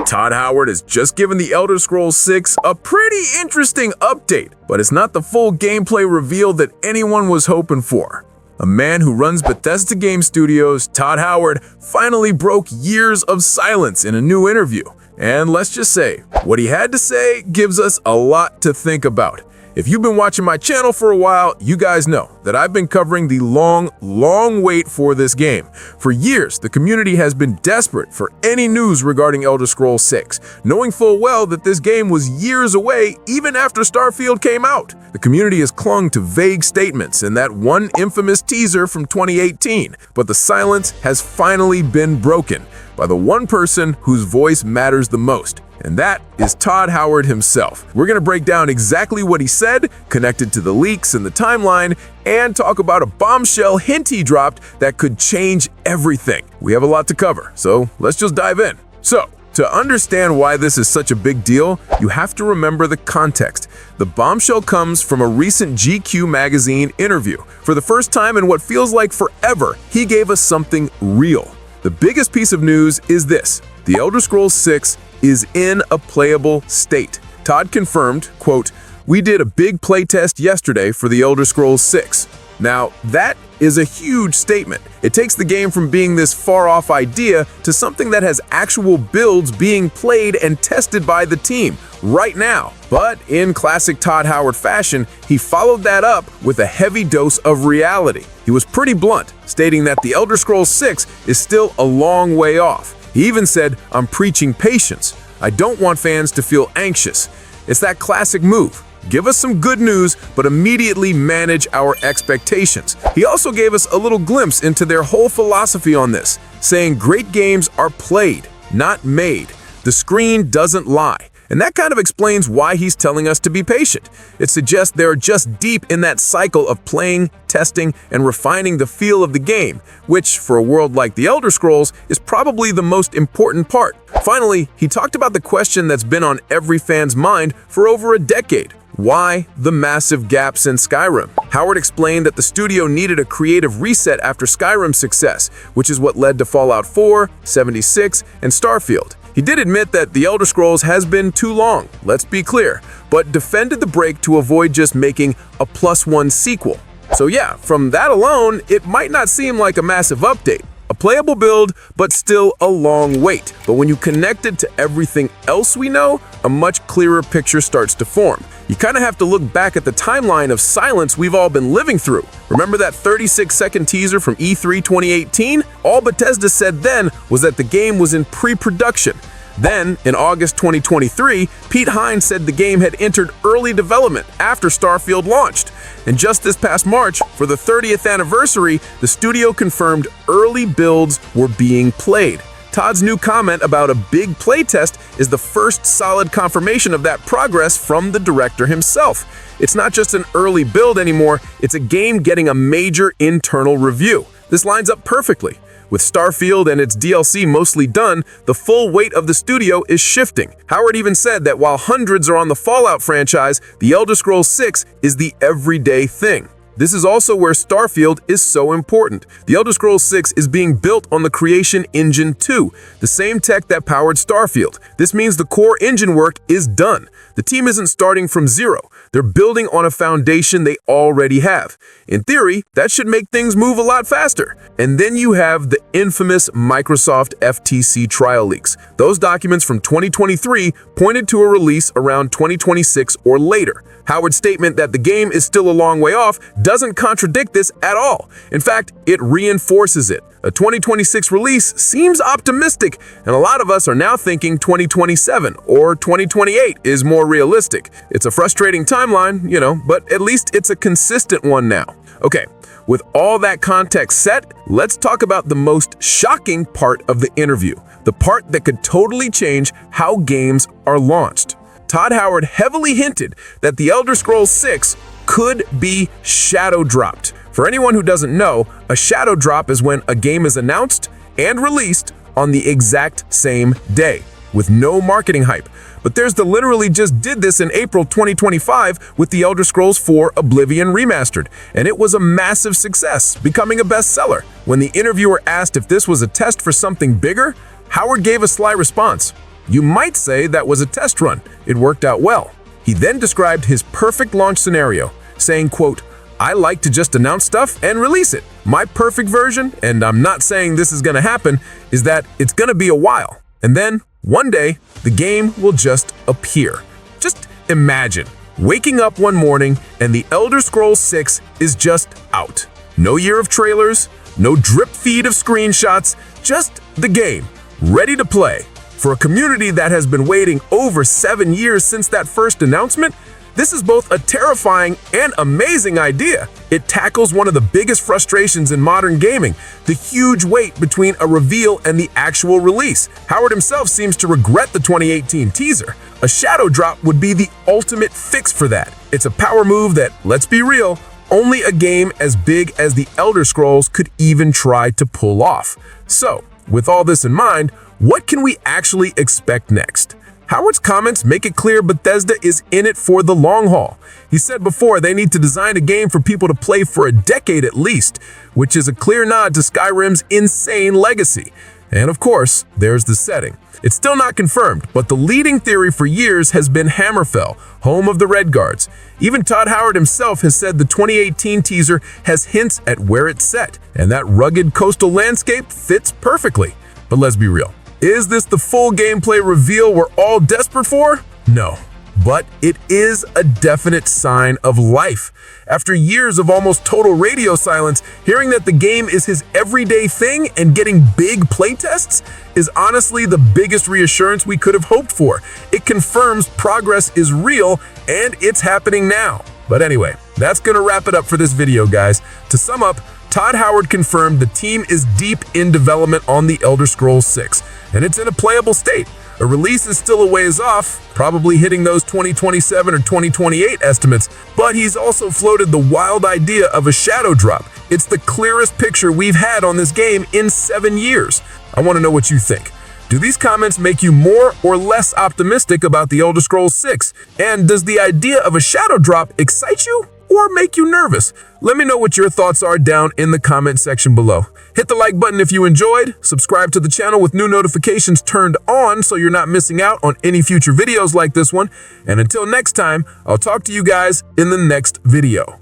Todd Howard has just given The Elder Scrolls 6 a pretty interesting update, but it's not the full gameplay reveal that anyone was hoping for. A man who runs Bethesda game studios, Todd Howard, finally broke years of silence in a new interview. And let's just say, what he had to say gives us a lot to think about. If you've been watching my channel for a while, you guys know that I've been covering the long wait for this game. For years, the community has been desperate for any news regarding Elder Scrolls 6, knowing full well that this game was years away even after Starfield came out. The community has clung to vague statements and that one infamous teaser from 2018, but the silence has finally been broken by the one person whose voice matters the most. And that is Todd Howard himself. We're going to break down exactly what he said, connected to the leaks and the timeline, and talk about a bombshell hint he dropped that could change everything. We have a lot to cover, so let's just dive in. So, to understand why this is such a big deal, you have to remember the context. The bombshell comes from a recent GQ magazine interview. For the first time in what feels like forever, he gave us something real. The biggest piece of news is this: The Elder Scrolls 6 is in a playable state. Todd confirmed, quote, "We did a big playtest yesterday for The Elder Scrolls 6. Now, that is a huge statement. It takes the game from being this far-off idea to something that has actual builds being played and tested by the team right now. But in classic Todd Howard fashion, he followed that up with a heavy dose of reality. He was pretty blunt, stating that The Elder Scrolls 6 is still a long way off. He even said, "I'm preaching patience. I don't want fans to feel anxious." It's that classic move. Give us some good news, but immediately manage our expectations. He also gave us a little glimpse into their whole philosophy on this, saying great games are played, not made. The screen doesn't lie. And that kind of explains why he's telling us to be patient. It suggests they're just deep in that cycle of playing, testing, and refining the feel of the game, which, for a world like The Elder Scrolls, is probably the most important part. Finally, he talked about the question that's been on every fan's mind for over a decade. Why the massive gaps in Skyrim? Howard explained that the studio needed a creative reset after Skyrim's success, which is what led to Fallout 4, 76, and Starfield. He did admit that The Elder Scrolls has been too long, let's be clear, but defended the break to avoid just making a +1 sequel. So yeah, from that alone, it might not seem like a massive update. A playable build, but still a long wait. But when you connect it to everything else we know, a much clearer picture starts to form. You kind of have to look back at the timeline of silence we've all been living through. Remember that 36-second teaser from E3 2018? All Bethesda said then was that the game was in pre-production. Then, in August 2023, Pete Hines said the game had entered early development after Starfield launched. And just this past March, for the 30th anniversary, the studio confirmed early builds were being played. Todd's new comment about a big playtest is the first solid confirmation of that progress from the director himself. It's not just an early build anymore, it's a game getting a major internal review. This lines up perfectly. With Starfield and its DLC mostly done, the full weight of the studio is shifting. Howard even said that while hundreds are on the Fallout franchise, The Elder Scrolls 6 is the everyday thing. This is also where Starfield is so important. The Elder Scrolls 6 is being built on the Creation Engine 2, the same tech that powered Starfield. This means the core engine work is done. The team isn't starting from zero. They're building on a foundation they already have. In theory, that should make things move a lot faster. And then you have the infamous Microsoft FTC trial leaks. Those documents from 2023 pointed to a release around 2026 or later. Howard's statement that the game is still a long way off doesn't contradict this at all. In fact, it reinforces it. A 2026 release seems optimistic, and a lot of us are now thinking 2027 or 2028 is more realistic. It's a frustrating timeline, but at least it's a consistent one now. Okay, with all that context set, let's talk about the most shocking part of the interview, the part that could totally change how games are launched. Todd Howard heavily hinted that The Elder Scrolls 6 could be shadow dropped. For anyone who doesn't know, a shadow drop is when a game is announced and released on the exact same day, with no marketing hype. Bethesda literally just did this in April 2025 with The Elder Scrolls 4 Oblivion Remastered, and it was a massive success, becoming a bestseller. When the interviewer asked if this was a test for something bigger, Howard gave a sly response. You might say that was a test run. It worked out well. He then described his perfect launch scenario, saying, quote, "I like to just announce stuff and release it. My perfect version, and I'm not saying this is going to happen, is that it's going to be a while. And then, one day, the game will just appear." Just imagine waking up one morning and the Elder Scrolls 6 is just out. No year of trailers, no drip feed of screenshots, just the game, ready to play. For a community that has been waiting over 7 years since that first announcement, this is both a terrifying and amazing idea. It tackles one of the biggest frustrations in modern gaming, the huge wait between a reveal and the actual release. Howard himself seems to regret the 2018 teaser. A shadow drop would be the ultimate fix for that. It's a power move that, let's be real, only a game as big as the Elder Scrolls could even try to pull off. So, with all this in mind, what can we actually expect next? Howard's comments make it clear Bethesda is in it for the long haul. He said before they need to design a game for people to play for a decade at least, which is a clear nod to Skyrim's insane legacy. And of course, there's the setting. It's still not confirmed, but the leading theory for years has been Hammerfell, home of the Redguards. Even Todd Howard himself has said the 2018 teaser has hints at where it's set, and that rugged coastal landscape fits perfectly. But let's be real. Is this the full gameplay reveal we're all desperate for? No. But it is a definite sign of life. After years of almost total radio silence, hearing that the game is his everyday thing and getting big playtests is honestly the biggest reassurance we could have hoped for. It confirms progress is real and it's happening now. But anyway, that's gonna wrap it up for this video, guys. To sum up, Todd Howard confirmed the team is deep in development on the Elder Scrolls 6, and it's in a playable state. A release is still a ways off, probably hitting those 2027 or 2028 estimates, but he's also floated the wild idea of a shadow drop. It's the clearest picture we've had on this game in 7 years. I want to know what you think. Do these comments make you more or less optimistic about the Elder Scrolls 6? And does the idea of a shadow drop excite you or make you nervous? Let me know what your thoughts are down in the comment section below. Hit the like button if you enjoyed, subscribe to the channel with new notifications turned on so you're not missing out on any future videos like this one, and until next time, I'll talk to you guys in the next video.